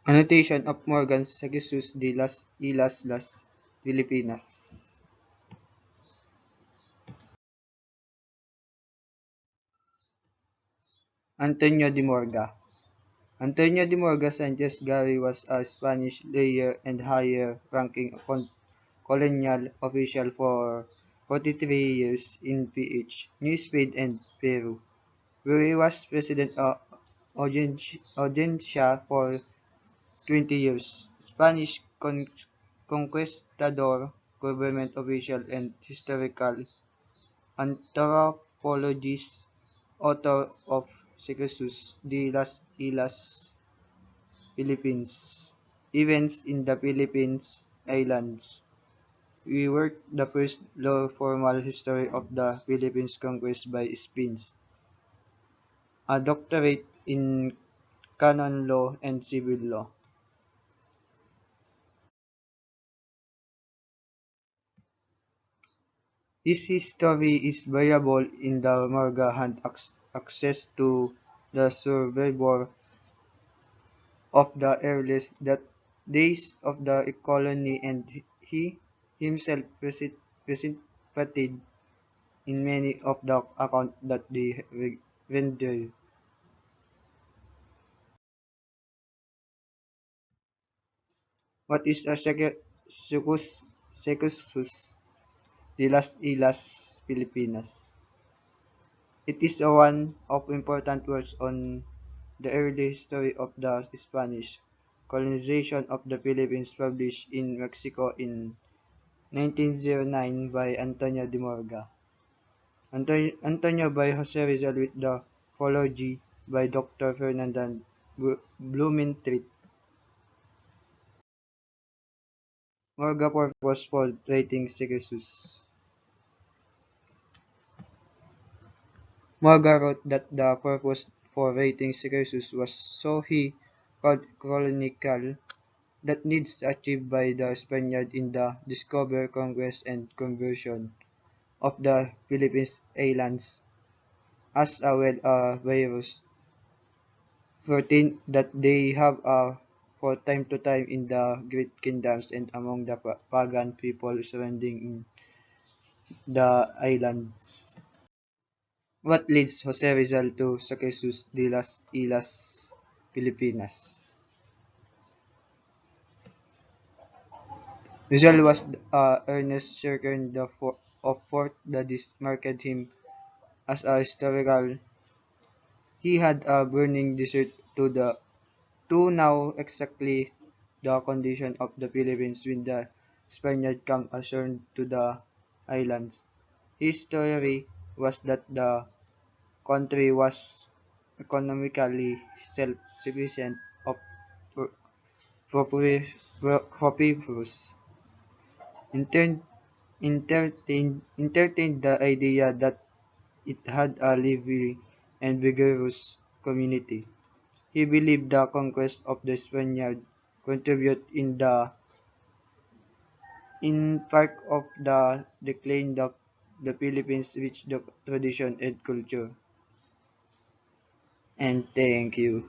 Annotation of Morga'S Sucesos de las Islas, Filipinas. Antonio de Morga. Antonio de Morga Sanchez Gary was a Spanish lawyer and higher-ranking colonial official for 43 years in PH, New Spain and Peru, where he was president of Audiencia for 20 years. Spanish conquistador, government official, and historical anthropologist, author of Sucesos de las Islas, Philippines, Events in the Philippines Islands. He worked the first law formal history of the Philippines conquest by Spain, a doctorate in canon law and civil law. His history is variable in the Morga had access to the survivor of the earliest days of the colony, and he himself participated in many of the accounts that they rendered. What is a Sucesos de las Islas Filipinas? It is one of important works on the early history of the Spanish colonization of the Philippines, published in Mexico in 1909 by Antonio de Morga. Antonio by Jose Rizal with the philology by Dr. Fernando Blumentritt. Morga purpose for writing Sucesos. Morga wrote that the purpose for writing Sucesos was so he could chronicle the needs achieved by the Spaniard in the discovery, conquest, and conversion of the Philippines Islands, as well as virus 14 that they have for time to time in the great kingdoms and among the pagan people surrounding in the islands. What leads Jose Rizal to Sucesos de las Islas Filipinas? Rizal was earnest seeker in the of forth that this marked him as a historical. He had a burning desire to know exactly the condition of the Philippines when the Spaniards came ashore to the islands. His theory was that the country was economically self-sufficient of prosperous. Entertained the idea that it had a lively and vigorous community. He believed the conquest of the Spaniards contributed in part of the decline of the Philippines' rich tradition and culture. And thank you.